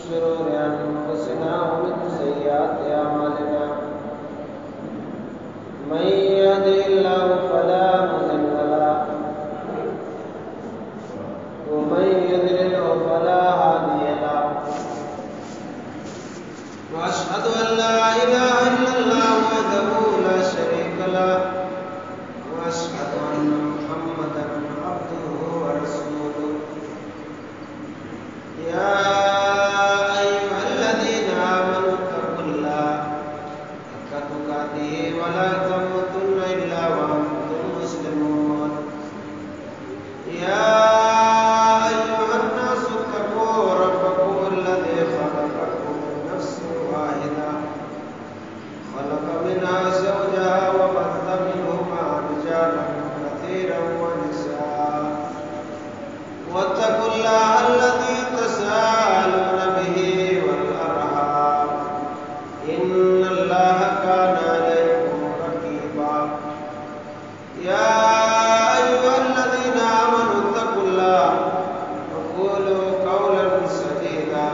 شرور أنفسنا ومن سيئات أعمالنا من يهده الله فلا مضل له ومن يضلل فلا هادي له وأشهد أن لا إله إلا الله وحده لا شريك له وأشهد أن محمدا عبده ورسوله يا أيها الذين آمنوا اتقوا الله حق تقاته ولا تموتن إلا وأنتم مسلمون يا أيها الناس اتقوا ربكم الذي خلقكم من نفس واحدة خلق منها زوجها وبث منهما رجالا كثيرا ونساء واتقوا الله الذي تساءلون به والأرحام إن الله كان عليكم رقيبا يا أيها الذين آمنوا اتقوا الله وقولوا قولا سديدا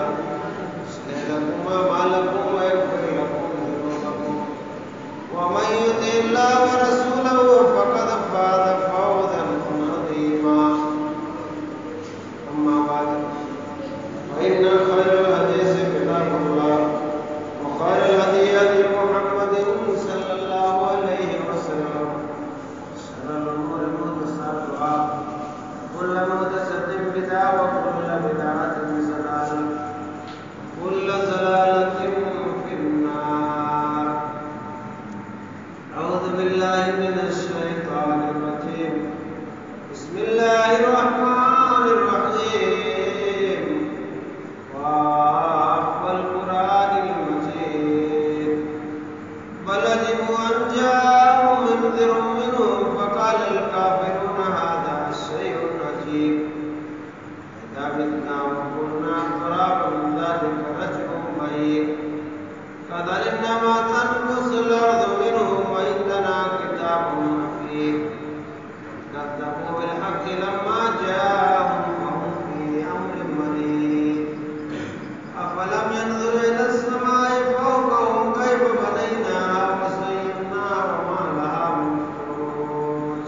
يصلح لكم أعمالكم ويغفر لكم ذنوبكم ومن يطع الله ورسوله فقد فاز فوزا عظيما أما بعد فإن خير الحديث كتاب الله وخير الهدي هدي محمد صلى الله عليه وسلم شر الأمور محدثاتها وكل محدثة بدعة وكل بدعة ضلالة وكل ضلالة في النار أعوذ بالله من الشيطان الرجيم بسم الله الرحمن الرحيم والقرآن المجيد بل عجبوا أن جاءهم منذر منهم فقال الكافرون هذا شيء عجيب إذا متنا وكنا ترابا ذلك رجع بعيد كذلك ما تنقص الأرض منهم وعندنا كتاب حفيظ كذبوا بالحق لما جاءهم وهم في أمر مريض أفلم ينظروا إلى السماء فوقهم كيف بنيناها وزيناها وما لها من فروج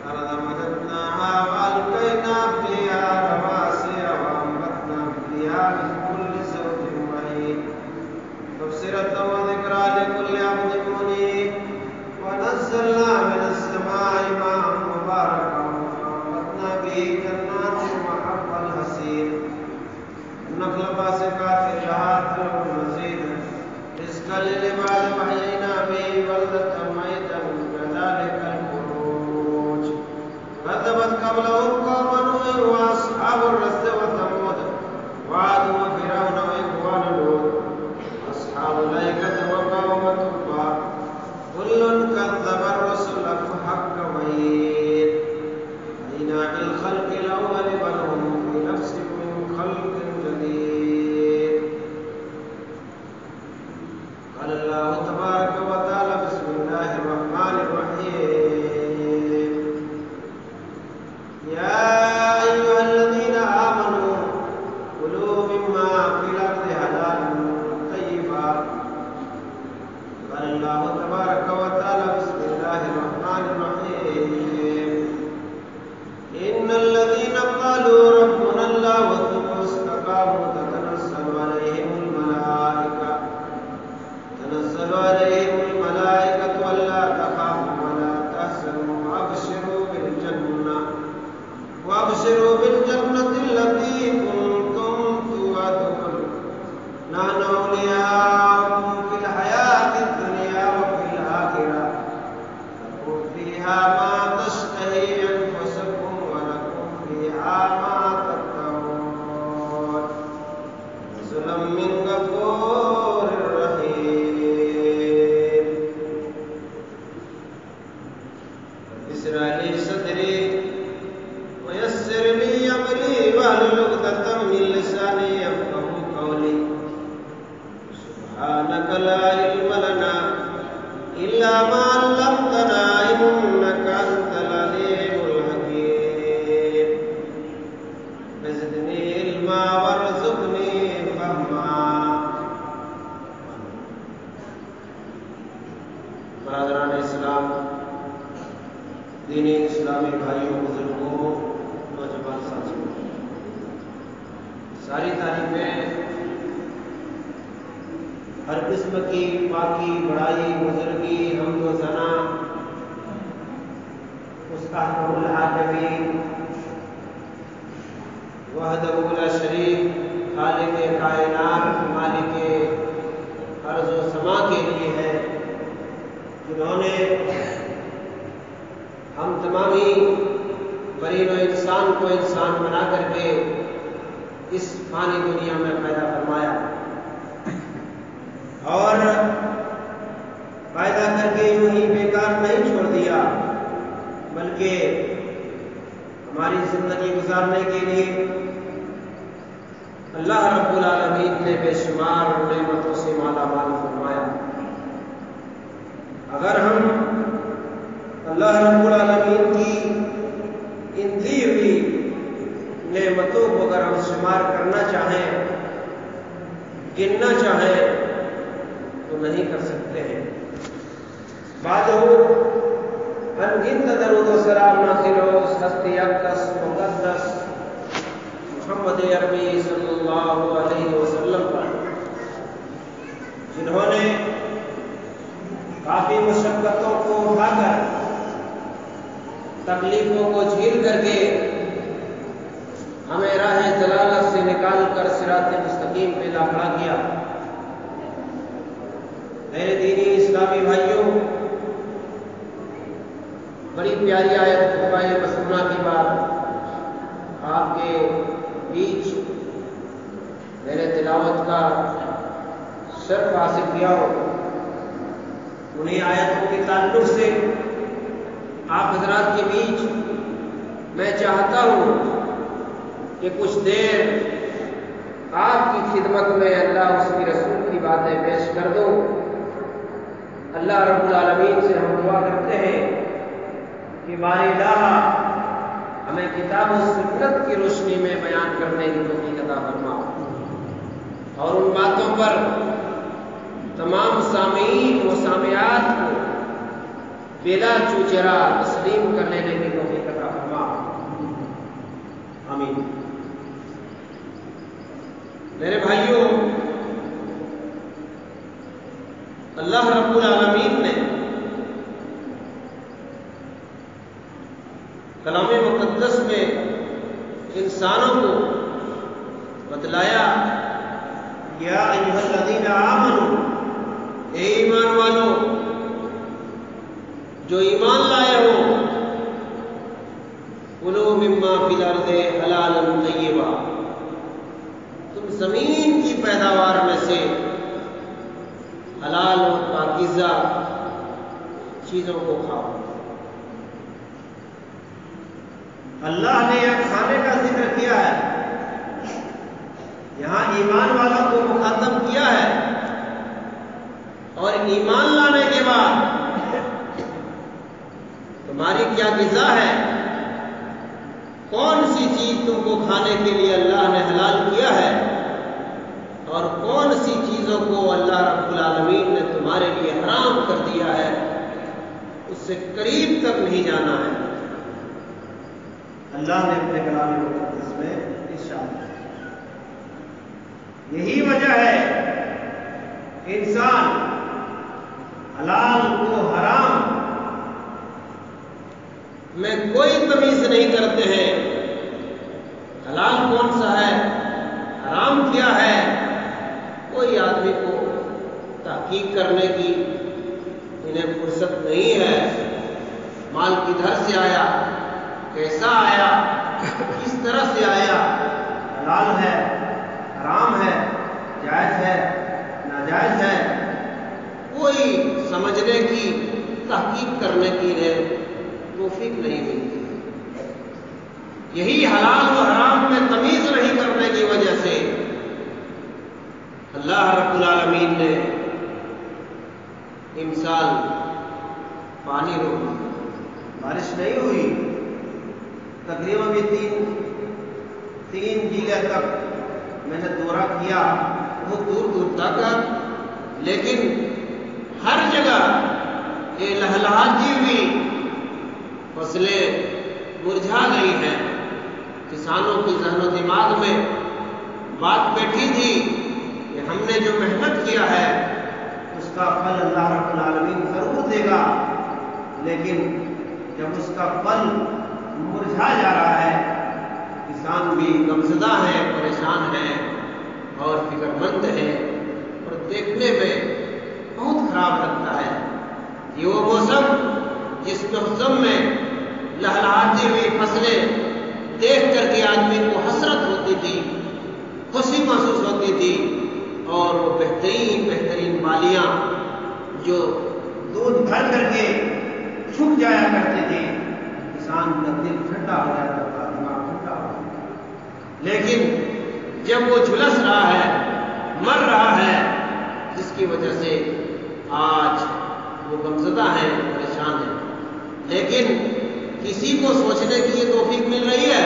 الأرض مددناها وألقينا فيها رواسي وأنبتنا فيها من كل زوج بهيج تبصرة وذكرى لكل عبد منيب ونزلنا من السماء ماء مباركا وأنبتنا به جنات وحب الحصيد النخل باسقات لها طلع مزيد رزقا للعباد وأحيينا به بلدة ميتا كذلك الخروج كذبت قبلهم قوم نوح وأصحاب الرس وثمود وعاد وفرعون وإخوان لوط أصحاب الأيكة وقوم تبع كل كذب الرسل فحق وعيد أتينا بالخلق الأول بل هم في نفس من خلق جديد قال الله تبارك وتعالى بسم الله الرحمن الرحيم يا أيها الذين آمنوا كلوا مما في الأرض حلالا طيبا قال الله تبارك وتعالى بسم الله الرحمن الرحيم إن الذين قالوا ربنا الله ثم استقاموا تتنزل عليهم الملائكة ألا تخافوا ولا تحزنوا وأبشروا بالجنة التي كنتم توعدون نحن أولياؤكم في الحياة الدنيا وفي الآخرة لكم فيها ما تشتهي أنفسكم ولكم فيها ما تدعون نزلا من غفور رحيم رب اشرح لي صدري ويسر لي أمري واحلل عقدة من لساني يفقهوا قولي سبحانك لا علم لنا إلا ما علمتنا إنك أنت العليم الحكيم زدني علما وارزقني اسلامی بھائیوں بزرگوں نوجوان ساتھیوں، ساری تعریفیں ہر قسم کی پاکی بڑائی بزرگی حمد و ثنا اس احکم الحاکمین وحدہ لا شریک خالق کائنات مالک ارض و سما کے لیے ہے، جنہوں نے ہم تمامی برین و انسان کو انسان بنا کر کے اس فانی دنیا میں پیدا فرمایا اور پیدا کر کے یوں ہی بیکار نہیں چھوڑ دیا، بلکہ ہماری زندگی گزارنے کے لیے اللہ رب العالمین نے بے شمار نعمتوں سے مالا مال فرمایا۔ اگر ہم اللہ رب العالمین کی ان دی ہوئی نعمتوں کو اگر ہم شمار کرنا چاہیں، گننا چاہیں تو نہیں کر سکتے ہیں۔ بعد ہو انگنت درود و سلام نازل ہو اس ہستی اقدس مقدس محمد عربی صلی اللہ علیہ وسلم پر، جنہوں نے کافی مشقتوں کو اٹھا کر تکلیفوں کو جھیل کر کے ہمیں راہ جلالت سے نکال کر صراط مستقیم پہ لا کھڑا کیا۔ میرے دینی اسلامی بھائیوں، بڑی پیاری آیت خطبہ مسنونہ کی بات آپ کے بیچ میرے تلاوت کا شرف حاصل کیا ہو، انہیں آیتوں کے تعلق سے آپ حضرات کے بیچ میں چاہتا ہوں کہ کچھ دیر آپ کی خدمت میں اللہ اس کی رسول کی باتیں پیش کر دوں۔ اللہ رب العالمین سے ہم دعا کرتے ہیں کہ باری الہ ہمیں کتاب و سنت کی روشنی میں بیان کرنے کی توفیق عطا فرما، اور ان باتوں پر تمام سامعین و سامعات کو بلا چوچرا تسلیم کر لینے کی توفیق عطا فرما، آمین۔ میرے بھائیوں، اللہ رب العالمین نے کلام مقدس میں انسانوں کو بتلایا، یا ایھا الذین آمنوا، اے ایمان والو جو ایمان لائے ہو، کلوا مما فی الارض حلالا طیبا، تم زمین کی پیداوار میں سے حلال اور پاکیزہ چیزوں کو کھاؤ۔ اللہ نے یہ کھانے کا ذکر کیا ہے، یہاں ایمان والوں کو مخاطب کیا ہے، اور ایمان لانے کے بعد تمہاری کیا غذا ہے، کون سی چیز تم کو کھانے کے لیے اللہ نے حلال کیا ہے، اور کون سی چیزوں کو اللہ رب العالمین نے تمہارے لیے حرام کر دیا ہے، اس سے قریب تک نہیں جانا ہے۔ اللہ نے اپنے کلام مقدس میں ارشاد کیا۔ یہی وجہ ہے انسان حلال کو حرام میں کوئی تمیز نہیں کرتے ہیں، حلال کون سا ہے، حرام کیا ہے، کوئی آدمی کو تحقیق کرنے کی انہیں فرصت نہیں ہے۔ مال کدھر سے آیا، کیسا آیا، کس طرح سے آیا، حلال ہے، حرام ہے، جائز ہے، ناجائز ہے، کوئی سمجھنے کی تحقیق کرنے کی انہیں توفیق نہیں ملتی۔ یہی حلال و حرام میں تمیز نہیں کرنے کی وجہ سے اللہ رب العالمین نے امسال پانی روک دیا، بارش نہیں ہوئی، تقریباً بھی تین ضلع تک میں نے دورہ کیا، بہت دور دور تک، لیکن ہر جگہ یہ لہلہاتی ہوئی فصلیں مرجھا گئی ہیں۔ کسانوں کی ذہن و دماغ میں بات بیٹھی تھی کہ ہم نے جو محنت کیا ہے اس کا پھل اللہ رب العالمین ضرور دے گا، لیکن جب اس کا پھل مرجھا جا رہا ہے، کسان بھی غمزدہ ہیں، پریشان ہیں اور فکر مند ہیں، اور دیکھنے میں بہت خراب لگتا ہے۔ یہ وہ موسم جس موسم میں لہلہاتی ہوئی فصلیں دیکھ کر کے آدمی کو حسرت ہوتی تھی، خوشی محسوس ہوتی تھی، اور وہ بہترین بالیاں جو دودھ بھر کر کے چھپ جایا کرتے تھے، کسان کا دل ٹھنڈا ہو جاتا تھا، دماغ ٹھنڈا ہو جاتا تھا۔ لیکن جب وہ جھلس رہا ہے، مر رہا ہے، جس کی وجہ سے آج وہ غمزدہ ہیں، پریشان ہیں، لیکن کسی کو سوچنے کی یہ توفیق مل رہی ہے،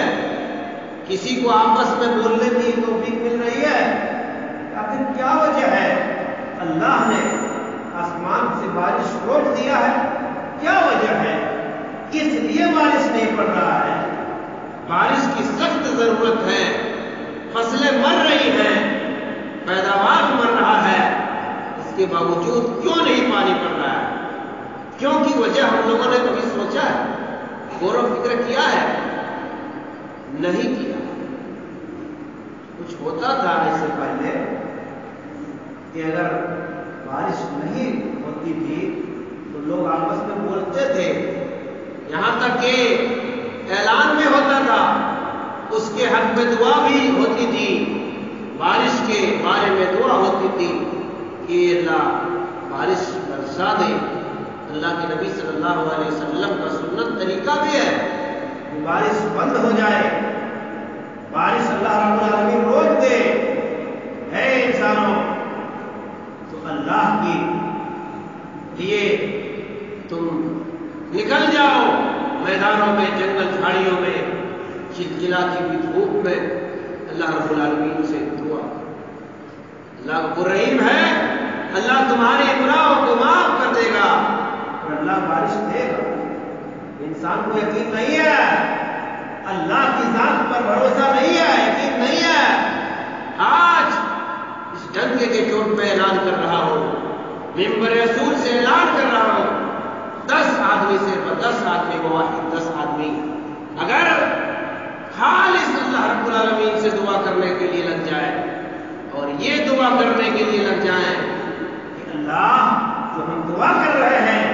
کسی کو آپس میں بولنے کی یہ توفیق مل رہی ہے۔ آخر کیا وجہ ہے؟ اللہ نے آسمان سے بارش روک دیا ہے، کیا وجہ ہے؟ کس لیے بارش نہیں پڑ رہا ہے؟ بارش کی سخت ضرورت ہے، فصلیں مر رہی ہیں، پیداوار مر رہا ہے، اس کے باوجود کیوں نہیں پانی پڑ رہا ہے؟ کیوں کی وجہ ہم لوگوں نے کبھی سوچا ہے، غور و فکر کیا ہے؟ نہیں کیا۔ کچھ ہوتا تھا اس سے پہلے کہ اگر بارش نہیں ہوتی تھی تو لوگ آپس میں بولتے تھے، یہاں تک کہ اعلان میں ہوتا تھا، اس کے حق میں دعا بھی ہوتی تھی، بارش کے بارے میں دعا ہوتی تھی کہ اللہ بارش برسا دے۔ اللہ کے نبی صلی اللہ علیہ وسلم کا سنت طریقہ بھی ہے کہ بارش بند ہو جائے، بارش اللہ رب العالمین روک دے۔ اے انسانوں، تو اللہ کی لیے تم نکل جاؤ میدانوں میں، جنگل جھاڑیوں میں، چلچلاتی ہوئی دھوپ میں، اللہ رب العالمین سے دعا۔ اللہ غفور رحیم ہے، اللہ تمہارے گناہوں کو معاف کر دے گا اور اللہ بارش دے گا۔ انسان کو یقین نہیں ہے، اللہ کی ذات پر بھروسہ نہیں ہے، یقین نہیں ہے۔ آج اس ڈنکے کے چوٹ پہ اعلان کر رہا ہوں، ممبر رسول سے اعلان کر رہا ہوں، 10 آدمی سے 10 آدمی گواہی، 10 آدمی اگر خالص اللہ رب العالمین سے دعا کرنے کے لیے لگ جائے اور یہ دعا کرنے کے لیے لگ جائیں کہ اللہ جو ہم دعا کر رہے ہیں،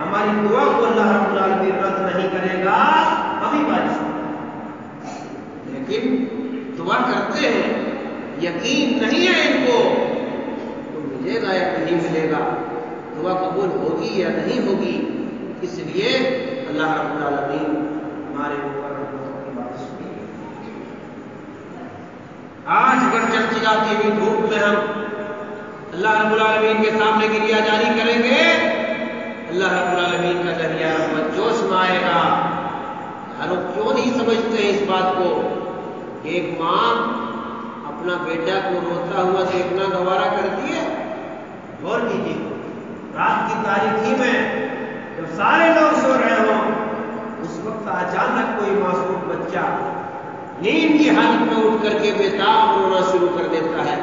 ہماری دعا کو اللہ رب العالمین رد نہیں کرے گا، ہمیں بارش ہوگی۔ لیکن دعا کرتے ہیں، یقین نہیں ہے ان کو تو ملے گا یا نہیں ملے گا، دعا قبول ہوگی یا نہیں ہوگی، اس لیے اللہ رب العالمین ہمارے اوپر رحمتوں کی بارش کی۔ آج اگر چلچلاتی ہوئی دھوپ میں ہم اللہ رب العالمین کے سامنے گریہ جاری کریں گے، اللہ رب العالمین کا دریا رحمت جوش میں آئے گا۔ ہم لوگ کیوں نہیں سمجھتے اس بات کو کہ ایک ماں اپنا بیٹا کو روتا ہوا دیکھنا گوارا کرتی ہے؟ غور کیجیے، رات کی تاریکی میں جب سارے لوگ سو رہے ہوں، اس وقت اچانک کوئی معصوم بچہ نیند کی حالت میں اٹھ کر کے بےتاب رونا شروع کر دیتا ہے،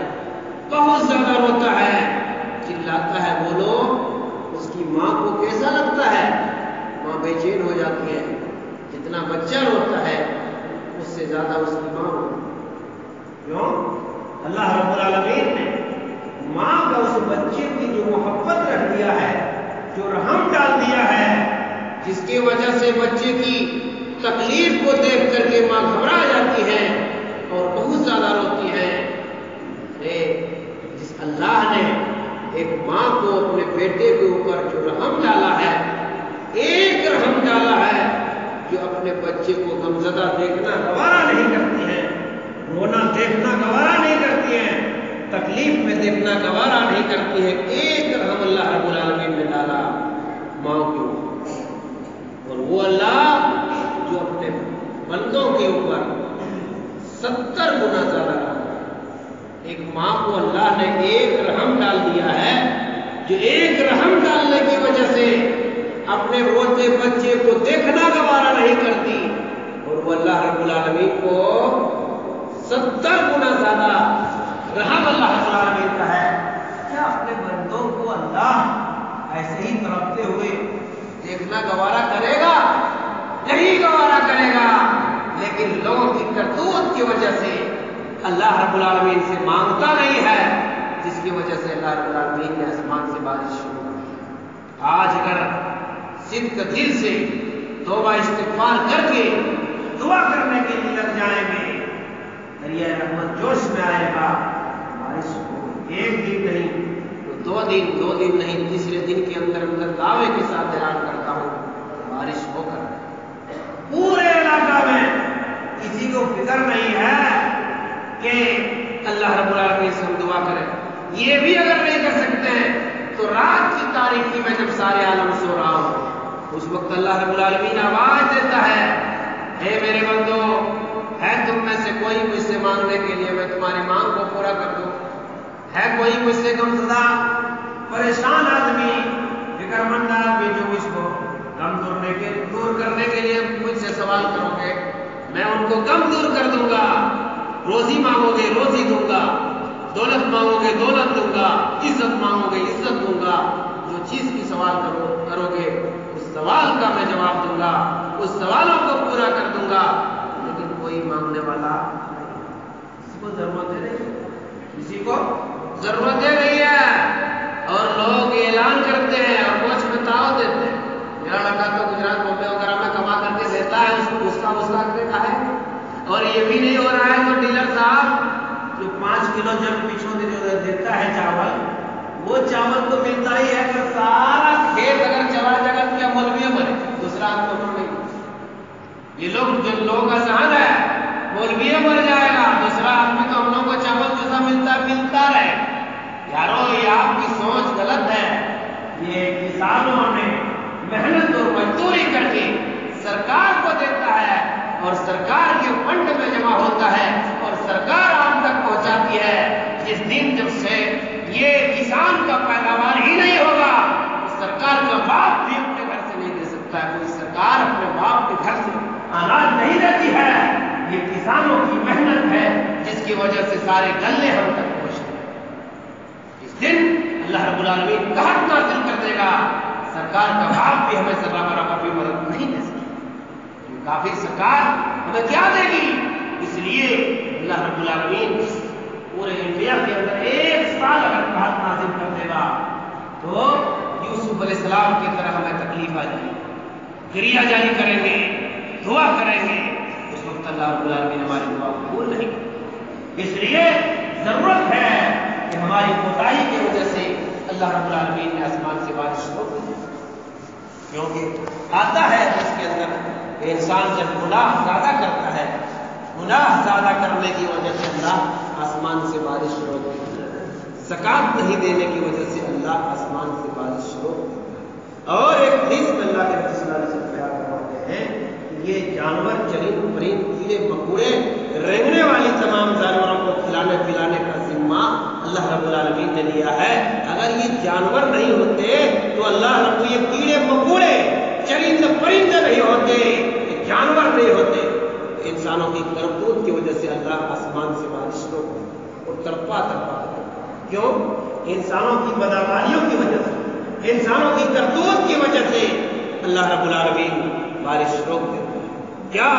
بہت زیادہ روتا ہے، چلاتا ہے، بولو اس کی ماں کو کیسا لگتا ہے؟ ماں بے چین ہو جاتی ہے، جتنا بچہ روتا ہے اس سے زیادہ اس کی ماں روتی ہے۔ کیوں؟ اللہ رب العالمین نے ماں کا اس بچے کی جو محبت رکھ دیا ہے، جو رحم ڈال دیا ہے، جس کی وجہ سے بچے کی تکلیف کو دیکھ کر کے ماں گھبرا جاتی ہے اور بہت زیادہ روتی ہے۔ جس اللہ نے ایک ماں کو اپنے بیٹے کے اوپر جو رحم ڈالا ہے، ایک رحم ڈالا ہے، جو اپنے بچے کو غمزدہ دیکھنا گوارا نہیں کرتی ہے، رونا دیکھنا گوارا نہیں کرتی ہے، تکلیف میں دیکھنا گوارا نہیں کرتی ہے، ایک رحم اللہ رب العالمین نے ڈالا ماں کے اوپر۔ اور وہ اللہ جو اپنے بندوں کے اوپر 70 گنا زیادہ رحم، ایک ماں کو اللہ نے ایک رحم ڈال دیا ہے، جو ایک رحم ڈالنے کی وجہ سے اپنے روتے بچے کو دیکھنا گوارا نہیں کرتی، وہ اللہ رب العالمین کو 70 گنا زیادہ رحم اللہ رب العالمین کا ہے. کیا اپنے بندوں کو اللہ ایسے ہی تڑپتے ہوئے دیکھنا گوارا کرے گا؟ نہیں گوارا کرے گا. لیکن لوگوں کی کرتوت کی وجہ سے اللہ رب العالمین سے مانگتا نہیں ہے، جس کی وجہ سے اللہ رب العالمین نے آسمان سے بارش شروع کی. آج اگر صدق دل سے توبہ استغفار کر کے دعا کرنے کے لیے لگ جائیں گے، دریا رحمت جوش میں آئے گا. بارش کو ایک دن نہیں تو 2 دن نہیں، تیسرے دن کے اندر دعوے کے ساتھ اعلان کرتا ہوں بارش ہو کر پورے علاقہ میں کسی کو فکر نہیں ہے کہ اللہ رب العالمین سے ہم دعا کریں. یہ بھی اگر نہیں کر سکتے ہیں تو رات کی تاریکی میں جب سارے عالم سو رہا ہو، اس وقت اللہ رب العالمین آواز دیتا ہے، اے میرے بندو، ہے تم میں سے کوئی مجھ سے مانگنے کے لیے میں تمہاری مانگ کو پورا کر دوں؟ ہے کوئی مجھ سے غمزدہ پریشان آدمی، فکر مند آدمی جو مجھ کو غم دور کرنے کے لیے مجھ سے سوال کرو گے، میں ان کو غم دور کر دوں گا. روزی مانگو گے روزی دوں گا، دولت مانگو گے دولت دوں گا، عزت مانگو گے عزت دوں گا. جو چیز کی سوال کرو گے اس سوال کا میں جواب دوں گا، اس سوالوں کو پورا کر دوں گا. لیکن کوئی مانگنے والا کسی کو ضرورت نہیں، کسی کو ضرورت نہیں ہے. اور لوگ اعلان کرتے ہیں اور کچھ بتاؤ دیتے ہیں. میرا لڑکا تو گجرات بمبے وغیرہ میں کما کر کے دیتا ہے، اس کا کھائے. اور یہ بھی نہیں ہو رہا ہے تو ڈیلر صاحب جو 5 کلو جب پیچھوں دیتا ہے چاول، وہ چاول تو ملتا ہی ہے. اگر سارا کھیت اگر چلا جگہ کیا مولوی مرے، دوسرا آدمی نہیں. یہ لوگ جو لوگوں کا ذہن ہے مولوی مر جائے گا، دوسرا آدمی تو ہم لوگوں کو چاول جیسا ملتا رہے. یارو یہ آپ کی سوچ غلط ہے. یہ کسانوں نے محنت اور مزدوری کر کے سرکار کو دیتا ہے اور سرکار کے فنڈ میں جمع ہوتا ہے اور سرکار آپ تک پہنچاتی ہے. جس دن جب سے یہ کسان کا پیداوار ہی نہیں ہوگا، سرکار کا باپ بھی اپنے گھر سے نہیں دے سکتا ہے. کوئی سرکار اپنے باپ کے گھر سے اناج نہیں دیتی ہے. یہ کسانوں کی محنت ہے جس کی وجہ سے سارے غلے ہم تک پہنچتے ہیں. اس دن اللہ رب العالمین قحط نازل کر دے گا. سرکار کا باپ بھی ہمیں ذرہ برابر بھی مدد نہیں دے سکتی. کافی سرکار ہمیں کیا دے گی؟ اس لیے اللہ رب العالمین پورے انڈیا کے اندر 1 سال اگر قحط نازل کر دے گا تو یوسف علیہ السلام کی طرح ہمیں تکلیف آ جائے گی. کریا جاری کریں گے، دعا کریں گے، اس وقت اللہ رب العالمین ہماری دعا قبول نہیں کرے. اس لیے ضرورت ہے کہ ہماری کوتاہی کی وجہ سے اللہ رب العالمین نے آسمان سے بارش روک دی. کیونکہ آتا ہے اس کے اندر کہ انسان جب گناہ زیادہ کرتا ہے، گناہ زیادہ کرنے کی وجہ سے اللہ آسمان سے بارش روک دیتا ہے. زکات نہیں دینے کی وجہ سے اللہ آسمان سے بارش روک دیتا ہے. اور ایک حدیث میں اللہ کے رسول صلی اللہ علیہ وسلم بیان کرواتے ہیں کہ یہ جانور چرند پرند کیڑے مکوڑے رینگنے والی تمام جانوروں کو کھلانے پلانے کا ذمہ اللہ رب العالمین نے لیا ہے. اگر یہ جانور نہیں ہوتے تو اللہ رب، یہ کیڑے مکوڑے چرند پرندے نہیں ہوتے، یہ جانور نہیں ہوتے، انسانوں کی کرتوت کی وجہ سے اللہ آسمان سے بارش روک اور تڑپا کیوں؟ انسانوں کی بدعمالیوں کی وجہ سے، انسانوں کی کرتوت کی وجہ سے اللہ رب العالمین بارش روک دیتا ہے. کیا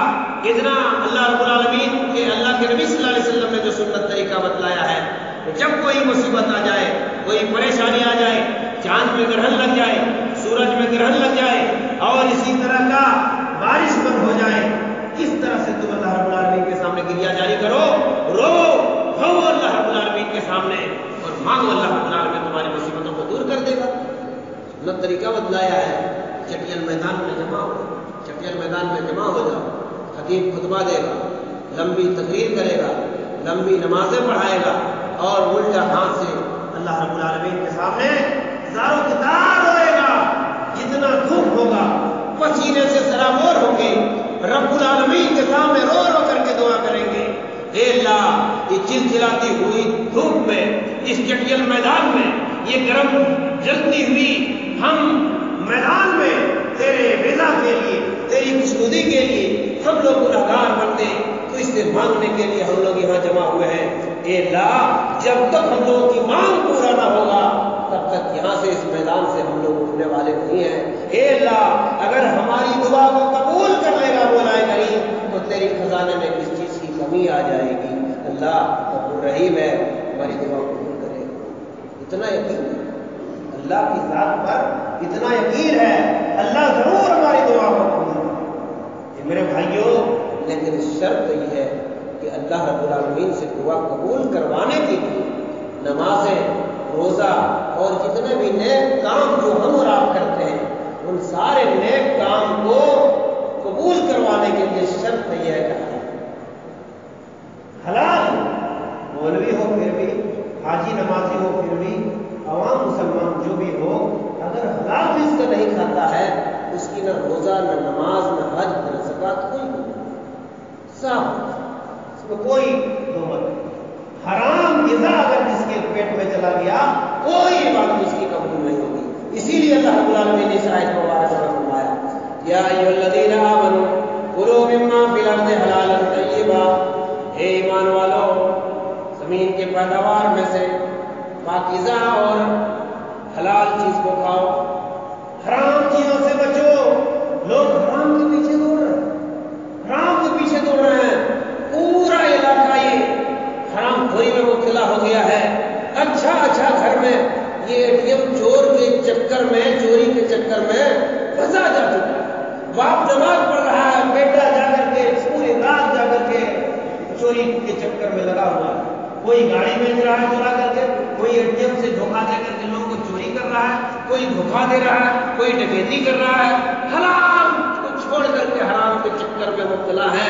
اتنا اللہ رب العالمین کے اللہ کے نبی صلی اللہ علیہ وسلم نے جو سنت طریقہ بتلایا ہے کہ جب کوئی مصیبت آ جائے، کوئی پریشانی آ جائے، چاند میں گرہن لگ جائے، سورج میں گرہن لگ جائے اور اسی طرح کا بارش بند ہو جائے، کس طرح سے تم اللہ رب العالمین کے سامنے گریا جاری کرو، رو اللہ رب العالمین کے سامنے اور مانگو، اللہ رب العالمین تمہاری مصیبتوں کو دور کر دے گا. سنت طریقہ بتلایا ہے. چٹیل میدان میں جمع ہو، چٹیل میدان میں جمع ہو جاؤ، خطیب خطبہ دے گا، لمبی تقریر کرے گا، لمبی نمازیں پڑھائے گا اور الٹا ہاتھ سے اللہ رب العالمین کے سامنے زاروں کتار ہوئے گا. جتنا دکھ ہوگا پسینے سے سرابور ہوں گے، رب العالمین کے سامنے رو رو کر کے دعا کریں گے، اے اللہ یہ چلچلاتی ہوئی دھوپ میں، اس چٹیل میدان میں، یہ گرم جلتی ہوئی ہم میدان میں تیرے رضا کے لیے، تیری خوشنودی کے لیے، ہم لوگ گنہگار بنتے تو اس سے مانگنے کے لیے ہم لوگ یہاں جمع ہوئے ہیں. اے اللہ جب تک ہم لوگوں کی مانگ پورا نہ ہوگا تب تک یہاں سے اس میدان سے ہم لوگ اٹھنے والے نہیں ہیں. اے اللہ اگر ہماری دعا کو قبول کر لے گا مولا کریم تو تیری خزانے میں کس چیز کی کمی آ جائے گی. اللہ غفور رحیم ہے, ہماری دعا قبول کرے گا. اتنا یقین ہے اللہ کی ذات پر, اتنا یقین ہے اللہ ضرور ہماری دعا کو قبول کرے گا. میرے بھائیوں لیکن شرط یہ ہے کہ اللہ رب العالمین سے دعا قبول کروانے کے لیے نمازیں, روزہ اور جتنے بھی نیک کام جو ہم اور آپ کرتے ہیں ان سارے نیک کام کو قبول کروانے کے لیے شرط یہ ہے کہ حلال, مولوی ہو پھر بھی, حاجی نمازی ہو پھر بھی, عوام مسلمان جو بھی ہو, اگر حلال رزق نہیں کھاتا ہے اس کی نہ روزہ نہ نماز نہ حج نہ زکات کوئی نہیں, صاف اس میں کوئی دو مت نہیں. حرام غذا اگر جس کے پیٹ میں چلا گیا کوئی عبادت اس کی قبول نہیں ہوگی. اسی لیے اللہ رب العالمین نے اس آیت مبارکہ میں فرمایا یا ایھا الذین آمنوا کلوا مما فی الارض حلالا طیبا, اے ایمان والو زمین کے پیداوار میں سے پاکیزہ اور حلال چیز کو کھاؤ, حرام چیزوں سے بچو. لوگ حرام کے پیچھے دوڑ رہے ہیں, حرام کے پیچھے دوڑ رہے ہیں. پورا علاقہ یہ حرام خوری میں مبتلا ہو گیا ہے. اچھا گھر میں یہ اے ٹی ایم چور کے چکر میں, چوری کے چکر میں پھنسا جا چکا ہے. باپ نماز پڑھ رہا ہے, بیٹا جا کر کے پوری رات جا کر کے چوری کے چکر میں لگا ہوا ہے. کوئی گاڑی بیچ رہا ہے چرا کر کے, کوئی اے ٹی ایم سے دھوکہ دے کر کے لوگوں کو چوری کر رہا ہے, کوئی دھوکہ دے رہا ہے, کوئی ڈکیتی کر رہا ہے. حرام کو چھوڑ کر کے حرام کے چکر میں مبتلا ہے.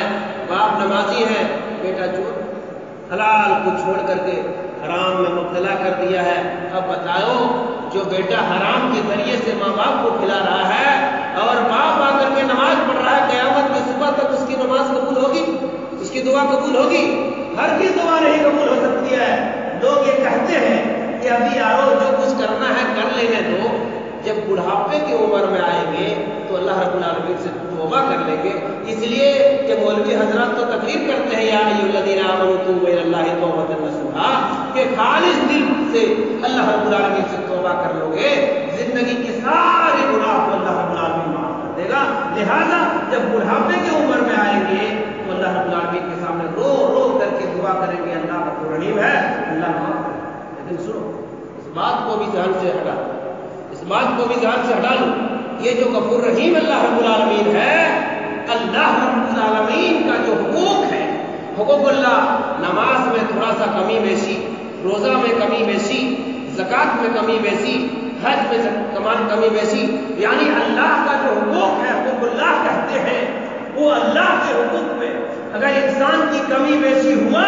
باپ نمازی ہے, بیٹا چور. حلال کو چھوڑ کر کے حرام میں مبتلا کر دیا ہے. اب بتاؤ جو بیٹا حرام کے ذریعے سے ماں باپ کو کھلا رہا ہے اور باپ آ کر کے نماز پڑھ رہا ہے, قیامت کی صبح تک اس کی نماز قبول ہوگی, اس کی دعا قبول ہوگی؟ ہر کی دعا نہیں قبول ہو سکتی ہے. لوگ یہ کہتے ہیں کہ ابھی یارو جو کچھ کرنا ہے کر لینے دو, جب بڑھاپے کی عمر میں آئیں گے تو اللہ رب العالمین سے توبہ کر لیں گے. اس لیے کہ مولوی حضرات تو تقریر کرتے ہیں یا ایھا الذین آمنوا توبوا الی اللہ توبۃ نصوحا, کہ خالص دل سے اللہ رب العالمین سے توبہ کر لو گے زندگی کی سارے گناہ کو اللہ رب العالمین معاف کر دے گا. لہذا جب بڑھاپے کی عمر میں آئیں گے تو اللہ رب العالمین کے سامنے رو رو کر کے دعا کریں گے اللہ غفور رحیم ہے, اللہ معاف کرے. لیکن سنو, اس بات کو بھی ذہن سے ہٹا, اس بات کو بھی ذہن سے ہٹا لو. یہ جو غفور رحیم اللہ رب العالمین ہے, اللہ رب العالمین کا جو حقوق ہے, حقوق اللہ, نماز میں تھوڑا سا کمی بیشی, روزہ میں کمی بیشی, زکات میں کمی بیشی, حج میں کمی بیشی, یعنی اللہ کا جو حقوق ہے, حقوق اللہ کہتے ہیں, وہ اللہ کے حقوق میں اگر انسان کی کمی بیشی ہوا,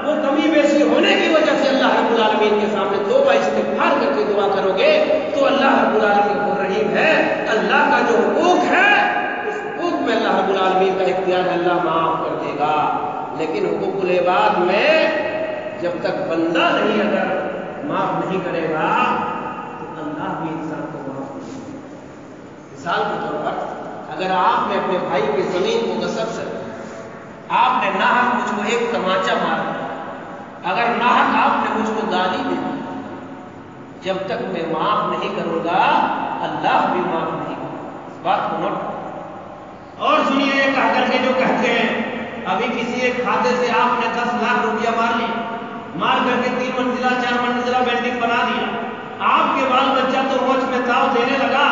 وہ کمی بیشی ہونے کی وجہ سے اللہ رب العالمین کے سامنے توبہ استغفار کر کے دعا کرو گے تو اللہ رب العالمین غفور رحیم ہے. اللہ کا جو حقوق ہے اس حقوق میں اللہ رب العالمین کا اختیار اللہ معاف کر دے گا. لیکن حقوق العباد میں جب تک بندہ نہیں اگر معاف نہیں کرے گا تو اللہ بھی انسان کو معاف نہیں کرے گا. مثال کے طور پر اگر آپ نے اپنے بھائی کی زمین کو غصب سے, آپ نے ناحق مجھ کو ایک تماچا مار دیا, اگر ناحق آپ نے مجھ کو گالی دے دی, جب تک میں معاف نہیں کروں گا اللہ بھی معاف نہیں کرے گا. اس بات کو نوٹ کرو. اور سنیے, کہہ کر کے جو کہتے ہیں ابھی کسی ایک کھاتے سے آپ نے 10 لاکھ روپیہ مار لی, مار کر کے 3 منزلہ 4 منزلہ بلڈنگ بنا دیا, آپ کے بال بچہ تو موچ میں تاؤ دینے لگا,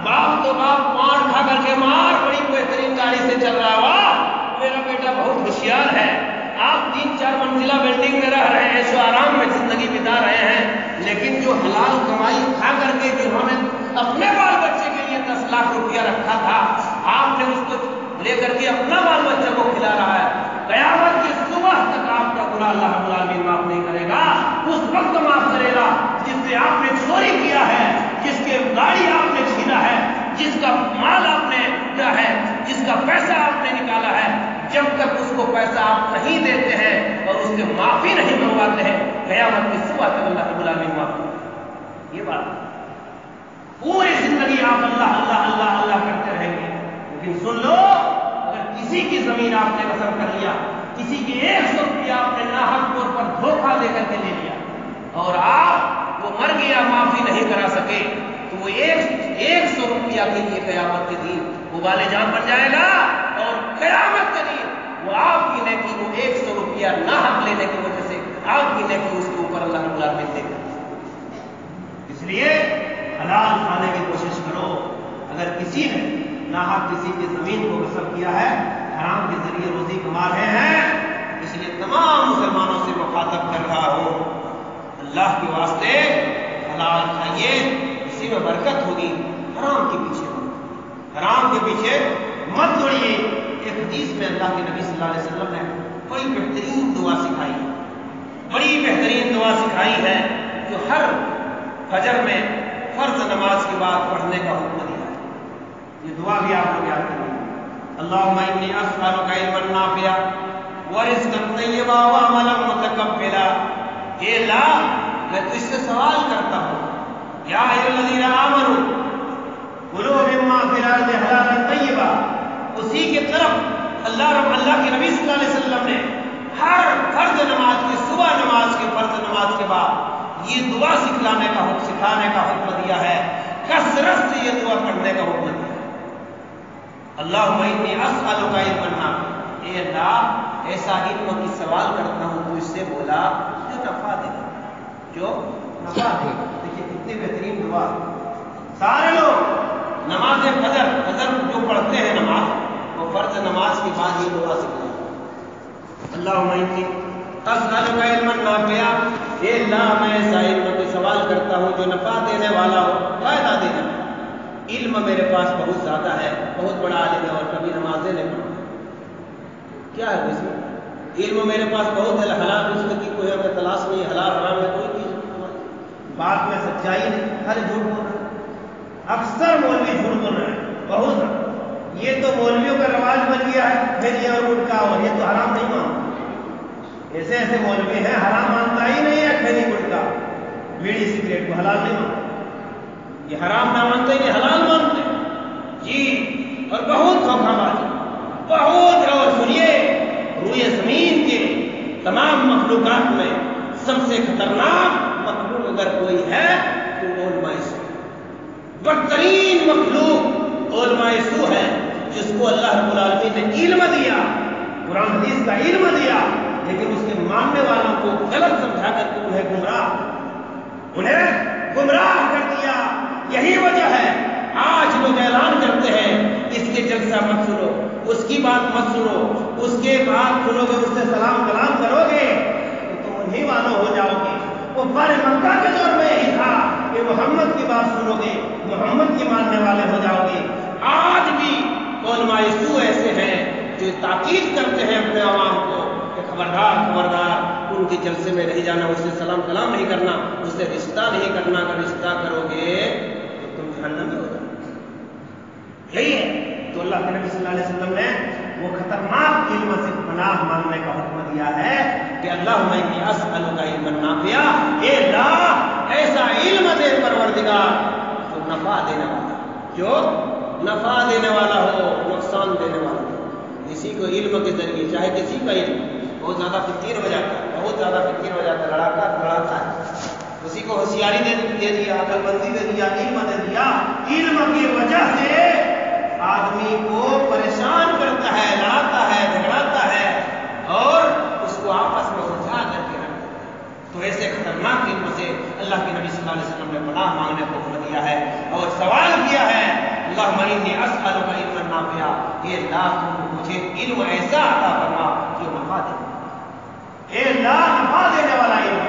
باپ تو باپ مار کھا کر کے مار, بڑی بہترین گاڑی سے چل رہا ہوا, میرا بیٹا بہت ہوشیار ہے, آپ 3-4 منزلہ بلڈنگ میں رہ رہے ہیں, ایشو آرام میں زندگی بتا رہے ہیں, لیکن جو حلال کمائی کھا کر کے جنہوں نے اپنے بال بچے کے لیے 10 لاکھ روپیہ رکھا تھا, آپ نے اس کو لے کر کے اپنا بال بچہ کو کھلا رہا ہے. قیامت کی صبح تک آپ کا گناہ اللہ رب العالمین معاف نہیں کرے گا. اس وقت معاف کرے گا جس سے آپ نے چوری کیا ہے, جس کے گاڑی آپ نے چھینا ہے, جس کا مال آپ نے لیا ہے, جس کا پیسہ آپ نے نکالا ہے. جب تک اس کو پیسہ آپ نہیں دیتے ہیں اور اس سے معافی نہیں منگواتے ہیں, قیامت کی صبح تک اللہ رب العالمین معاف کرے گا. یہ بات پوری زندگی آپ اللہ اللہ اللہ اللہ کرتے رہیں گے. لیکن سن لو, اگر کسی کسی کی زمین آپ نے قسم کر لیا، کسی کے 100 روپیہ آپ نے ناحق طور پر دھوکہ دے کر کے لے لیا اور آپ وہ مر گیا معافی نہیں کرا سکے، تو وہ 100 روپیہ کے لیے قیامت کے دن وہ والے جان بن جائے گا، اور قیامت کے دن وہ آپ کی نیکی کو 100 روپیہ ناحق لینے کی وجہ سے آپ کی نیکی اس کے اوپر اللہ رب العالمین دے گا۔ اس لیے حلال کھانے کی کوشش کرو۔ اگر کسی نے ناحق کسی کی زمین کو غصب کیا ہے، حرام کے ذریعے روزی کما رہے ہیں، اس لیے تمام مسلمانوں سے مخاطب کر رہا ہوں، اللہ کے واسطے حلال کھائیے، اسی میں برکت ہوگی، حرام کے پیچھے حرام کے پیچھے مت دوڑیے۔ ایک حدیث میں اللہ کے نبی صلی اللہ علیہ وسلم نے بڑی بہترین دعا سکھائی، بڑی بہترین دعا سکھائی ہے جو ہر فجر میں فرض نماز کے بعد پڑھنے کا حکم دیا ہے۔ یہ دعا بھی آپ لوگ یاد کریں، اللہم انی اسألک علما نافعا ورزقا طیبا وعملا متقبلا۔ اے اللہ، میں تجھ سے سوال کرتا ہوں، یا ایھا الذین آمنوا کلوا مما فی الارض حلالا طیبا، اسی کی طرف اللہ کے نبی صلی اللہ علیہ وسلم نے ہر فرض نماز کی، صبح نماز کے فرض نماز کے بعد یہ دعا سکھانے کا حکم دیا ہے، کثرت سے یہ دعا پڑھنے کا حکم دیا ہے۔ اللہم انی اسألک علما نافعا، اے اللہ ایسا علم کی سوال کرتا ہوں تو اس سے بولا جو نفع دے، جو نفع دے۔ دیکھیے کتنی بہترین دعا۔ سارے لوگ نماز فجر جو پڑھتے ہیں نماز، وہ فرض نماز کے بعد یہ دعا سکھاتے ہیں، اللہم انی اسألک علما نافعا، اے اللہ میں ایسا علم کو سوال کرتا ہوں جو نفع دینے والا ہو، فائدہ دینے والا۔ علم میرے پاس بہت زیادہ ہے، بہت بڑا عالم ہے اور کبھی نمازیں نہیں پڑھتا، کیا ہے اس میں؟ علم میرے پاس بہت ہے، حلال رزق کی کوئی ہمیں تلاش نہیں، حلال حرام میں کوئی چیز بات میں سچائی نہیں، ہر جھوٹ بول رہے ہیں، اکثر مولوی جھوٹ بول رہے ہیں، بہت زیادہ۔ یہ تو مولویوں کا رواج بن گیا ہے، پھر یہ اور گٹکا اور یہ تو حرام نہیں مانتا۔ ایسے ایسے مولوی ہیں حرام مانتا ہی نہیں ہے، کھینی گٹکا بیڑی سگریٹ کو حلال نہیں مانتا، یہ حرام نہ مانتے یہ حلال مانتے جی، اور بہت دھوکہ بازی بہت ہے۔ اور سنیے، روئے زمین کے تمام مخلوقات میں سب سے خطرناک مخلوق اگر کوئی ہے تو علماء سو، بدترین مخلوق علماء سو ہے، جس کو اللہ رب العالمین نے علم دیا، قرآن حدیث کا علم دیا، لیکن اس کے ماننے والوں کو غلط سمجھا کر کے انہیں گمراہ کر دیا۔ یہی وجہ ہے آج لوگ اعلان کرتے ہیں اس کے جلسہ مت سنو، اس کی بات مت سنو، اس کے بعد سنو گے، اس سے سلام کلام کرو گے تو تم انہی والوں ہو جاؤ گے۔ وہ بارے مکہ کے دور میں یہی تھا کہ محمد کی بات سنو گے، محمد کے ماننے والے ہو جاؤ گے۔ آج بھی علماء سو ایسے ہیں جو تاکید کرتے ہیں اپنے عوام کو کہ خبردار ان کے جلسے میں نہیں جانا، اس سے سلام کلام نہیں کرنا، اس سے رشتہ نہیں کرنا، اگر رشتہ کرو گے تو تم جہنم میں ہو جاؤ۔ یہی ہے تو اللہ کے نبی صلی اللہ علیہ وسلم نے وہ خطرناک علم سے پناہ مانگنے کا حکم دیا ہے کہ اللہم انی اسألک علما نافعا، اے اللہ ایسا علم دے پروردگار جو نفع دینے والا، جو نفع دینے والا ہو، نقصان دینے والا ہو۔ کسی کو علم کے ذریعے، چاہے کسی کا علم بہت زیادہ فقیر ہو جاتا ہے، بہت زیادہ فقیر ہو جاتا ہے، لڑاتا ہے، کسی کو ہوشیاری دے دیا، عقل مندی دے دیا، علم دے دیا، علم کی وجہ سے آدمی کو پریشان کرتا ہے، لڑاتا ہے، جھگڑاتا ہے اور اس کو آپس میں الجھا کر کے رکھتا ہے۔ تو ایسے خطرناک علم سے اللہ کے نبی صلی اللہ علیہ وسلم نے پناہ مانگنے کو حکم دیا ہے اور سوال کیا ہے، اللہم انی اسألک علما نافعا، اے اللہ تم مجھے علم ایسا عطا فرما جو نفع دے، اے اللہ نفع دینے والا علم،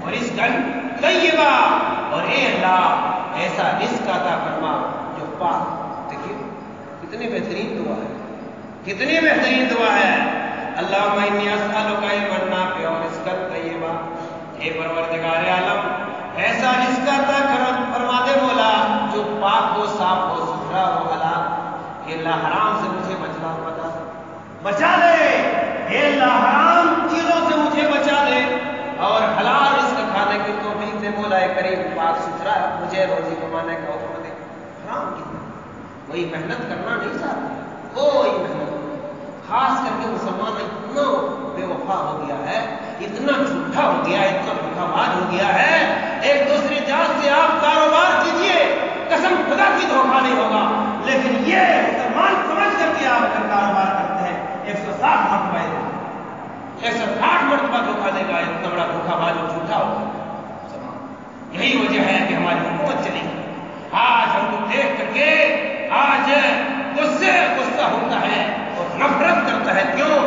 ورزقا طیبا، اور اے اللہ ایسا رزق عطا فرما جو پاک۔ دیکھیے کتنی بہترین دعا ہے، کتنی بہترین دعا ہے۔ اللہم انی اسألک علما نافعا ورزقا طیبا، اے پروردگار عالم ایسا رزق عطا فرما دے مولا جو پاک ہو، صاف ہو، ستھرا ہو، حلال۔ اے اللہ حرام سے مجھے بچا دے، اے اللہ حرام چیزوں سے مجھے بچا دے اور حلال رزق کھانے کی توفیق دے مولا کریم، پاک ستھرا مجھے روزی کمانے کا حکم دے۔ حرام کی کوئی محنت کرنا نہیں چاہتا، کوئی محنت نہیں. خاص کر کے مسلمان اتنا بے وفا ہو گیا ہے, اتنا جھوٹا ہو گیا ہے, اتنا دھوکہ باز ہو گیا ہے. ایک دوسری جان سے آپ کاروبار کیجئے, قسم خدا کی دھوکہ نہیں ہوگا. لیکن یہ مسلمان سمجھ کر کے آپ اگر کاروبار کرتے ہیں 160 مرتبہ 160 مرتبہ دھوکہ دے گا. اتنا بڑا دھوکہ باز اور جھوٹا ہوگا. یہی وجہ ہے کہ ہماری حکومت چلی گئی. آج ہم کو دیکھ کر کے آج غصہ ہوتا ہے اور نفرت کرتا ہے. کیوں؟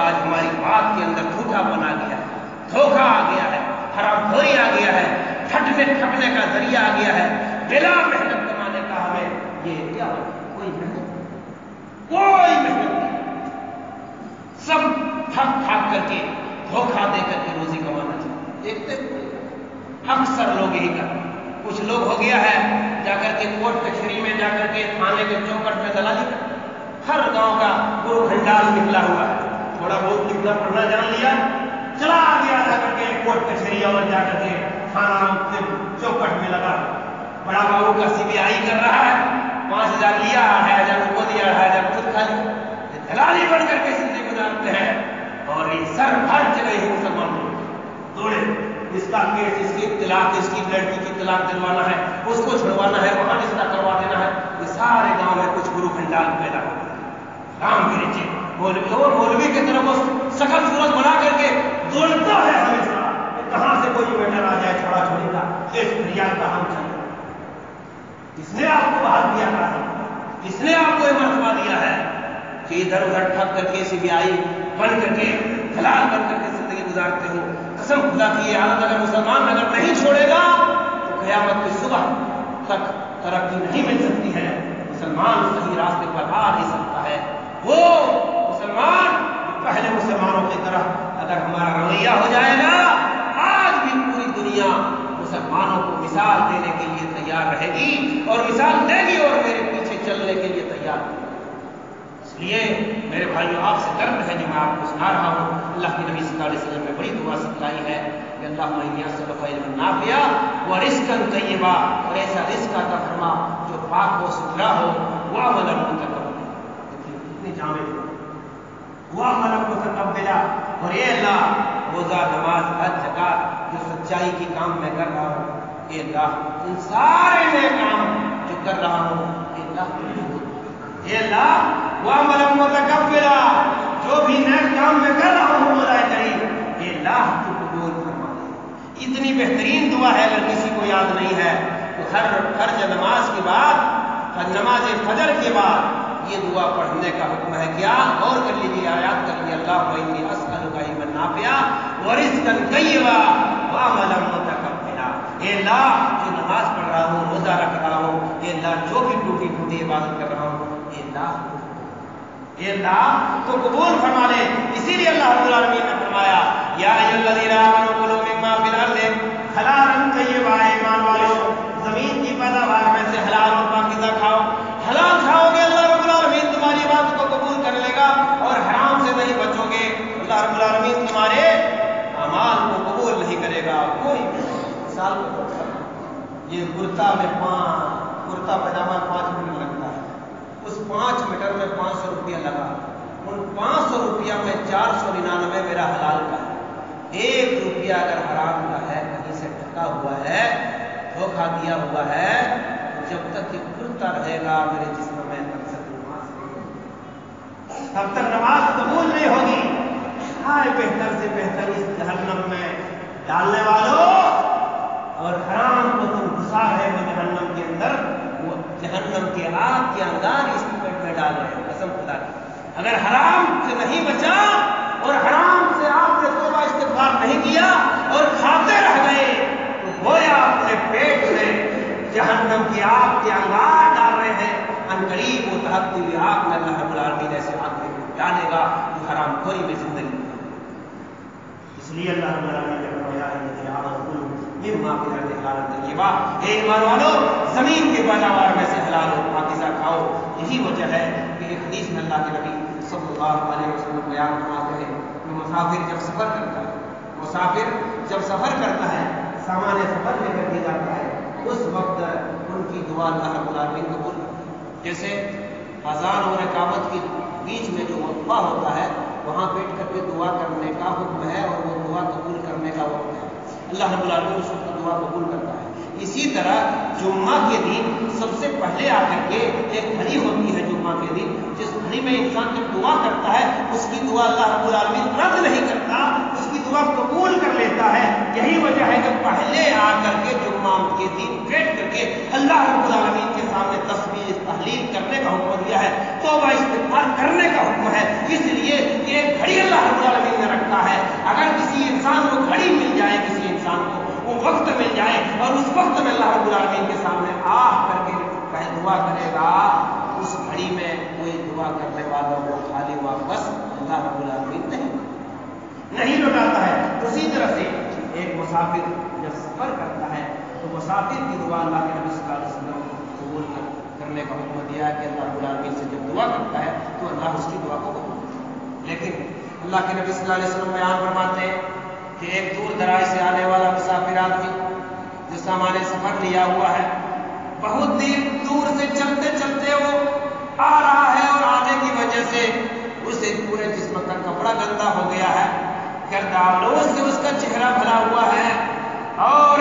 آج ہماری بات کے اندر جھوٹا بنا گیا ہے, دھوکہ آ گیا ہے, حرام خوری آ گیا ہے, ٹھگنے کا ذریعہ آ گیا ہے. بلا محنت کمانے کا ہمیں یہ کیا ہو, کوئی محنت نہیں. سب ٹھگ کر کے دھوکہ دے کر کے روزی کمانا چاہتے. دیکھتے اکثر لوگ یہی کرتے. کچھ لوگ ہو گیا ہے جا کر کے کوٹ کچہری میں جا کر کے تھانے کے چوکٹ میں دلالی کرتے. ہر گاؤں کا گرو بھنڈار نکلا ہوا ہے, تھوڑا بہت لکھنا پڑھنا جان لیا, چلا گیا جا کر کے کوٹ کچہری اور جا کر کے تھانہ چوکٹ میں لگا. بڑا بابو کا CBI کر رہا ہے, 5,000 لیا, 2,500 کو دیا, 2,500 خود کھا لیا. دلالی بڑھ کر کے زندگی گزارتے ہیں. اور یہ سر ہر جگہ ہی مسلمان لوگ دوڑے, اس کا کیس, اس کی طلاق, اس کی لڑکی کی طلاق دلوانا ہے, اس کو چھڑوانا ہے, وہاں رشتہ کروا دینا ہے. یہ سارے گاؤں میں کچھ گرو بھنڈار پیدا ہو گئے. رام کے نیچے مولوی کی طرف شکل صورت بنا کر کے دوڑتا ہے ہمیشہ, کہاں سے کوئی میٹر آ جائے چھوڑا چھوڑی کا, کیس فریاد کا ہم چاہیے. کس نے آپ کو بحال کیا تھا, کس نے آپ کو یہ مرتبہ دیا ہے کہ ادھر ادھر ٹھگ کر کے CBI بن کر کے دلال بن کر کے زندگی گزارتے ہو. قسم خدا کی یہ حالت اگر مسلمان اگر نہیں چھوڑے گا تو قیامت کی صبح تک ترقی نہیں مل سکتی ہے. مسلمان صحیح راستے پر آ نہیں سکتا ہے. وہ مسلمان پہلے مسلمانوں کی طرح اگر ہمارا رویہ ہو جائے گا, آج بھی پوری دنیا مسلمانوں کو مثال دینے کے لیے تیار رہے گی اور مثال دے گی اور میرے پیچھے چلنے کے لیے تیار ہے. اس لیے میرے بھائیوں آپ سے درد ہے جو میں آپ کو سنا رہا ہوں. اللہ کے نبی صلی اللہ علیہ وسلم نے بڑی دعا سکھلائی ہے کہ اللہم انی اسألک علما نافعا ورزقا طیبا, اور ایسا رزق عطا فرما جو پاک ہو, ستھرا ہو, وعملا متقبلا. کتنی جامع وعملا متقبلا. اور اے اللہ روزہ, نماز, حج, زکات جو سچائی کی کام میں کر رہا ہوں, اے اللہ ان سارے میں کام جو کر رہا ہوں, اے اللہ وعملا متقبلا, جو بھی نیک کام میں کر رہا ہوں مولا کریم, اے اللہ تو قبول فرما دے. اتنی بہترین دعا ہے, اگر کسی کو یاد نہیں ہے تو ہر نماز کے بعد, ہر نماز فجر کے بعد یہ دعا پڑھنے کا حکم ہے. کیا غور کر لیجیے, آیات کر لیجیے. اللہم انی اسألک علما نافعا ورزقا طیبا وعملا متقبلا. اے اللہ جو نماز پڑھ رہا ہوں, روزہ رکھ رہا ہوں, اے اللہ جو بھی ٹوٹی ٹوٹی عبادت کر رہا ہوں, اے اللہ تو قبول فرما لے. اسی لیے اللہ رب العالمین نے فرمایا یا ایھا الذین آمنوا کلوا مما فی الارض حلالا طیبا. ایمان والو زمین کی پیداوار میں سے حلال اور پاکیزہ کھاؤ. حلال کھاؤ گے اللہ رب العالمین تمہاری بات کو قبول کر لے گا, اور حرام سے نہیں بچو گے اللہ رب العالمین تمہارے اعمال کو قبول نہیں کرے گا. کوئی مثال یہ کرتا پاجامہ 5 میٹر لگتا ہے, اس 5 میٹر میں 500 روپیہ لگا, ان 500 روپیہ میں 499 میرا حلال کا ہے. 1 روپیہ اگر حرام کا ہے, کہیں سے ٹھگا ہوا ہے, دھوکہ دیا ہوا ہے, جب تک یہ کرتا رہے گا میرے جسم میں تب تک نماز قبول نہیں ہوگی. ہائے بہتر سے بہتر اس جہنم میں ڈالنے والوں, اور حرام کو تم گھسا رہے ہو جہنم کے اندر, وہ جہنم کے آگ کے اندر اس پیٹ میں ڈال رہے ہو. قسم خدا کی اگر حرام سے نہیں بچا اور حرام سے آپ نے توبہ استغفار نہیں کیا اور کھاتے رہ گئے تو گویا اپنے پیٹ میں جہنم کی آگ کے انگار ڈال رہے ہیں. ان قریب وہ تڑپتی ہوئی آگ میں اللہ رب العالمین ایسے آگ میں ڈالے گا جو حرام خوری میں زندگی. اس لیے اللہ رب العالمین نے فرمایا ہے کہ مما فی الارض حلالا طیبا. اے ایمان والو زمین کے پیداوار میں سے حلال اور پاکیزہ کھاؤ. یہی وجہ ہے کہ ایک حدیث میں اللہ کے نبی صلی اللہ علیہ وسلم بیان فرماتے ہیں کہ مسافر جب سفر کرتا ہے, سامان سفر لے کر کے جاتا ہے, اس وقت ان کی دعا اللہ رب العالمین قبول. جیسے اذان اور اقامت کی بیچ میں جو وقفہ ہوتا ہے وہاں بیٹھ کر کے دعا کرنے کا حکم ہے اور وہ دعا قبول کرنے کا وقت ہے. اللہ رب العالمین اس وقت دعا قبول کرتا ہے. اسی طرح جمعہ کے دن سب سے پہلے آ کر کے ایک گھڑی ہوتی ہے جمعہ کے دن، جس گھڑی میں انسان جب دعا کرتا ہے اس کی دعا اللہ رب العالمین رد نہیں کرتا، اس کی دعا قبول کر لیتا ہے. یہی وجہ ہے کہ پہلے آ کر کے جمعہ کے دن بیٹھ کر کے اللہ رب العالمین کے سامنے تسبیح تحلیل کرنے کا حکم دیا ہے، توبہ استغفار کرنے کا حکم ہے. اس لیے یہ گھڑی اللہ رب العالمین نے رکھا ہے. اگر کسی انسان کو گھڑی مل جائے، کسی انسان کو وہ وقت مل جائے اور اس وقت میں اللہ رب العالمین کے سامنے آ کر کے دعا کرے گا، اس گھڑی میں کوئی دعا کرنے والوں کو خالی واپس اللہ رب العالمین نہیں لوٹاتا ہے. اسی طرح سے ایک مسافر جب سفر کرتا ہے تو مسافر کی دعا اللہ کے نبی صلی اللہ علیہ وسلم کو قبول کرنے کا حکم دیا ہے کہ اللہ رب العالمین سے جب دعا کرتا ہے تو اللہ اس کی دعا کو قبول کرتا ہے. لیکن اللہ کے نبی صلی اللہ علیہ وسلم بیان فرماتے ہیں کہ ایک دور دراز سے آنے والا مسافر آدمی جو سامان سفر لیا ہوا ہے، بہت دور سے چلتے چلتے وہ آ رہا ہے اور آنے کی وجہ سے اسے پورے جسم کا کپڑا گندا ہو گیا ہے، گرد آلود سے اس کا چہرہ بھرا ہوا ہے اور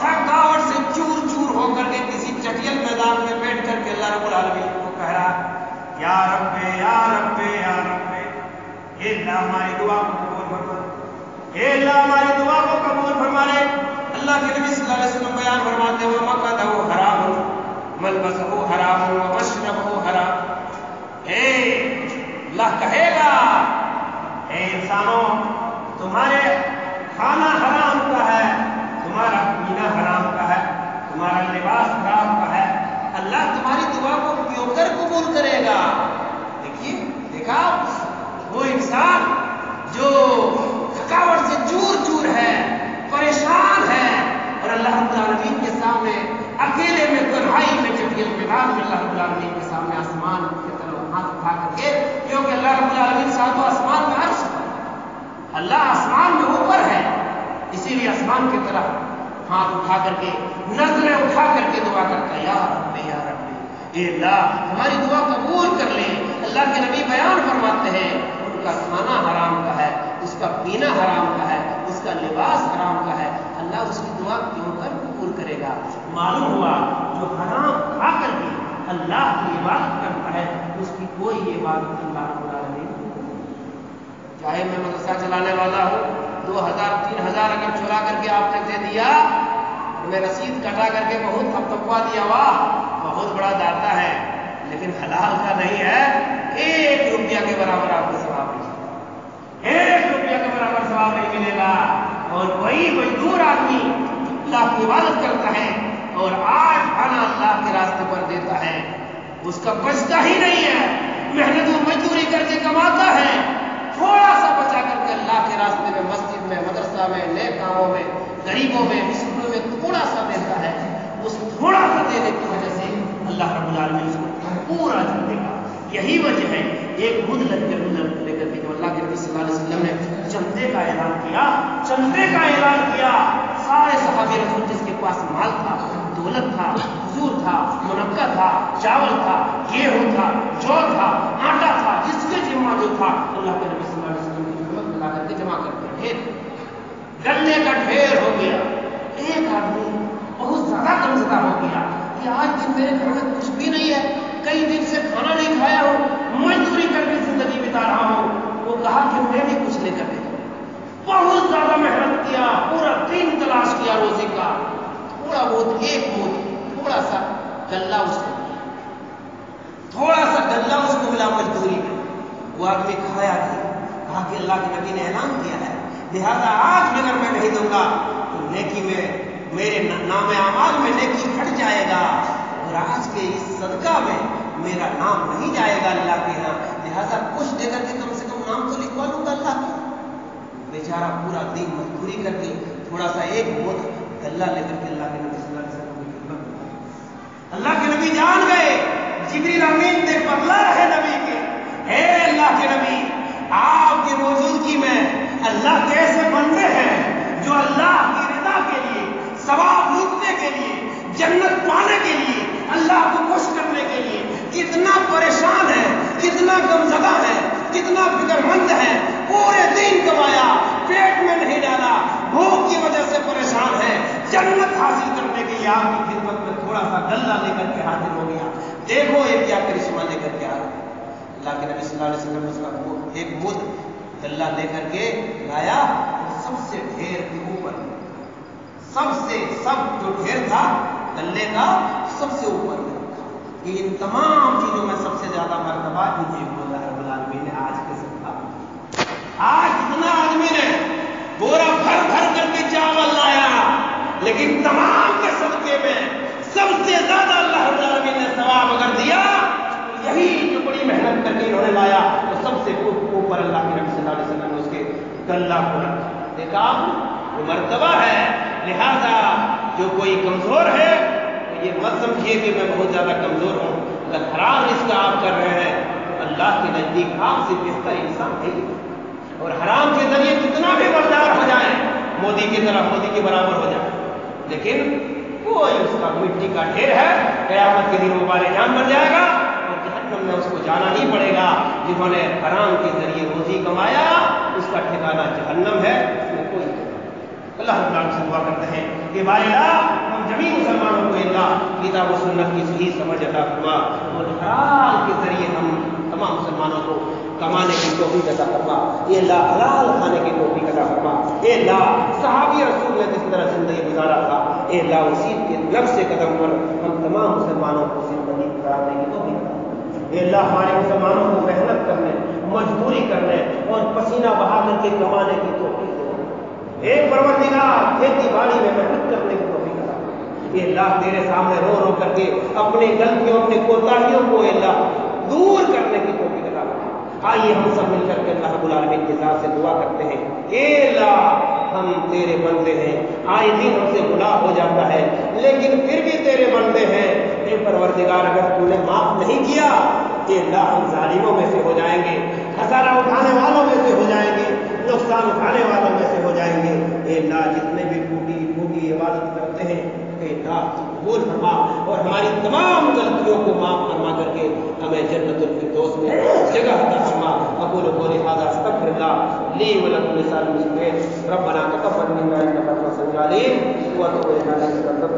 تھکاوٹ سے چور چور ہو کر کے کسی چٹیل میدان میں بیٹھ کر کے اللہ رب العالمین کو کہہ رہا ہے یا رب یا رب یا رب، اے اللہ ہماری دعا کو قبول فرما، اے اللہ ہماری دعا کو قبول فرما لے. اللہ کے نبی صلی اللہ علیہ وسلم بیان فرماتے ہوئے مقعدہ حرام ملبسہ حرام ومشربہ حرام. اے اللہ کہے گا اے انسانوں، تمہارے کھانا حرام کا ہے، تمہارا پینا حرام کا ہے، تمہارا لباس حرام کا ہے. اللہ تمہاری دعا کو کیوں کر قبول کرے گا؟ دیکھیے، دیکھا وہ انسان جو تھکاوٹ سے چور چور ہے، پریشان ہے، اور اللہ رب العالمین کے سامنے اکیلے میں تنہائی میں چٹیل میدان میں اللہ رب العالمین کے سامنے آسمان کی طرف ہاتھ اٹھا کر کے، کیونکہ اللہ رب العالمین ساتوں آسمان میں عرش پر، اللہ آسمان میں اوپر ہے، اسی لیے آسمان کی طرف ہاتھ اٹھا کر کے نظریں اٹھا کر کے دعا کرتا ہے یا رب یا رب، اے اللہ ہماری دعا قبول کر لے. اللہ کے نبی بیان فرماتے ہیں ان کا کھانا حرام کا ہے، اس کا پینا حرام کا ہے، اس کا لباس حرام کا ہے، اللہ اس کی دعا کیوں کر قبول کرے گا؟ معلوم ہوا جو حرام کھا کر کے اللہ کی عبادت کرتا ہے اس کی کوئی عبادت اللہ رب العالمین نہیں. چاہے میں مدرسہ چلانے والا ہوں، 2000 3000 اگر چرا کر کے آپ نے دے دیا اور میں رسید کٹا کر کے بہت تھپتھپا دیا، واہ بہت بڑا داتا ہے، لیکن حلال کا نہیں ہے، 1 روپیہ کے برابر آپ کو ثواب نہیں، 1 روپیہ کے برابر ثواب نہیں ملے گا. اور وہی مزدور آدمی اللہ کی عبادت کرتا ہے اور 8 آنا اللہ کے راستے پر دیتا ہے، اس کا بچتا ہی نہیں ہے، محنت و مزدوری کر کے کماتا ہے، تھوڑا سا بچا کر کے اللہ کے راستے میں، مسجد میں، مدرسہ میں، نیک کاموں میں، غریبوں میں، مسکینوں میں تھوڑا سا دیتا ہے. اس تھوڑا سا دینے کی وجہ سے اللہ رب العالمین اس کو پورا جل دے گا. یہی وجہ ہے ایک بدھ لے کر کے جو اللہ کے نبی صلی اللہ علیہ وسلم نے چندے کا اعلان کیا، چندے کا اعلان کیا، سارے صحابی رسول جس کے پاس مال تھا، دولت تھا، حضور تھا، منقع تھا، چاول تھا، گیہوں تھا، جو تھا، آٹا تھا، جس کے جمع جو تھا اللہ کے نبی صلی اللہ علیہ وسلم کی خدمت میں لا کر کے جمع کر کے ڈھیر گلنے کا ڈھیر ہو گیا. ایک آدمی بہت زیادہ غمزدہ ہو گیا کہ آج دن میرے گھر میں کچھ بھی نہیں ہے، کئی دن سے کھانا نہیں کھایا ہوں، مزدوری کر کے زندگی بتا رہا ہوں. وہ کہا کہ میں بھی کچھ لے کر دے دوں. بہت زیادہ محنت کیا، پورا دن تلاش کیا روزی کا، تھوڑا بہت ایک موت تھوڑا سا گلہ اس کو ملا، تھوڑا سا گلہ اس کو ملا مزدوری میں. وہ آدمی کھایا نہیں، کہا کہ اللہ کے نبی نے اعلان کیا ہے لہذا آج اگر میں نہیں دوں گا تو نیکی میں میرے نام اعمال میں نیکی گھٹ جائے گا اور آج کے اس صدقہ میں میرا نام نہیں جائے گا اللہ کے یہاں، لہذا کچھ دے کر کے کم سے کم نام تو لکھوا لوں گا اللہ کا. بیچارہ پورا دن مزدوری کر کے تھوڑا سا ایک بوتھ گلہ لے کر کے اللہ کے نبی صلی اللہ علیہ وسلم کی خدمت میں. اللہ کے نبی جان گئے، جبریل امین سے بدلا رہے نبی کے، اے اللہ کے نبی آپ کی موجودگی میں اللہ کیسے بندے ہیں جو اللہ کی رضا کے لیے، ثواب لوٹنے کے لیے، جنت پانے کے لیے، اللہ کو خوش کرنے کے لیے کتنا پریشان ہے، کتنا غمزدہ آپ کی خدمت میں تھوڑا سا گلہ لے کر کے حاضر ہو گیا، دیکھو یہ کیا کرشمہ لے کر کے آ رہا ہے۔ اللہ کے نبی صلی اللہ علیہ وسلم اس کا ایک بدھ گلہ لے کر کے لایا، سب سے ڈھیر کے اوپر، سب جو ڈھیر تھا گلے کا سب سے اوپر میں رکھا کہ ان تمام چیزوں میں سب سے زیادہ مرتبہ انہیں اللہ رب العالمین نے آج کے سب آج اتنا آدمی نے بورا بھر بھر کر کے چاول لایا، لیکن تمام کے صدقے میں سب سے زیادہ اللہ رب العالمین نے ثواب اگر دیا تو یہی جو بڑی محنت کر کے انہوں نے لایا، تو سب سے اوپر اللہ کے نبی صلی اللہ علیہ وسلم نے اس کے گلہ کو رکھا۔ دیکھا وہ مرتبہ ہے، لہذا جو کوئی کمزور ہے تو یہ مت سمجھیے کہ میں بہت زیادہ کمزور ہوں، اگر حرام اس کا آپ کر رہے ہیں تو اللہ کے نزدیک آپ سے بہتر انسان ہے ہی، اور حرام کے ذریعے کتنا بھی مالدار ہو جائے، مودی کی طرح مودی کے برابر ہو جائے، لیکن کوئی اس کا مٹی کا ڈھیر ہے، قیامت کے دن وہ بالے جان بن جائے گا اور جہنم میں اس کو جانا ہی پڑے گا۔ جنہوں نے حرام کے ذریعے روزی کمایا اس کا ٹھکانہ جہنم ہے، اس میں کوئی اللہ رب العالمین سے دعا کرتے ہیں کہ بھائی ہم جميع مسلمانوں کو اللہ کتاب و سنت کی صحیح سمجھ عطا فرما، اور حلال کے ذریعے ہم تمام مسلمانوں کو کمانے کی توفیق عطا فرما، اے اللہ حلال کھانے کی توفیق عطا فرما، اے اللہ صحابی رسول نے جس طرح زندگی گزارا تھا، اے اللہ اسی کے نقش قدم پر ہم تمام مسلمانوں کو زندگی گزارنے کی توفیق عطا فرما۔ اے اللہ ہمارے مسلمانوں کو محنت کرنے، مزدوری کرنے اور پسینہ بہا کر کے کمانے کی توفیق دے۔ ایک پروردگار کھیتی باڑی میں محنت کرنے کی توفیق عطا فرما۔ اے اللہ تیرے سامنے رو رو کر کے اپنی غلطیوں اپنے کوتاہیوں کو اے اللہ دور کرنے کی توفیق عطا فرما۔ آئیے ہم سب مل کر کے اللہ رب العالمین کی ذات سے دعا کرتے ہیں، اے اللہ ہم تیرے بندے ہیں، آئے دن ہم سے گناہ ہو جاتا ہے لیکن پھر بھی تیرے بندے ہیں، اے پروردگار اگر تو نے معاف نہیں کیا اے اللہ ہم ظالموں میں سے ہو جائیں گے، خسارہ اٹھانے والوں میں سے ہو جائیں گے، نقصان اٹھانے والوں میں سے ہو جائیں گے۔ اے اللہ جتنے بھی ٹوٹی عبادت کرتے ہیں اے اللہ قبول فرما اور ہماری تمام غلطیوں کو معاف فرما کر کے ہمیں جنت الفردوس میں جگہ عطا فرما۔ اقول قولی ھذا استغفر اللہ لی ولکم لسائر المسلمین، ربنا تقبل منا انک انت السمیع العلیم وتب علینا انک انت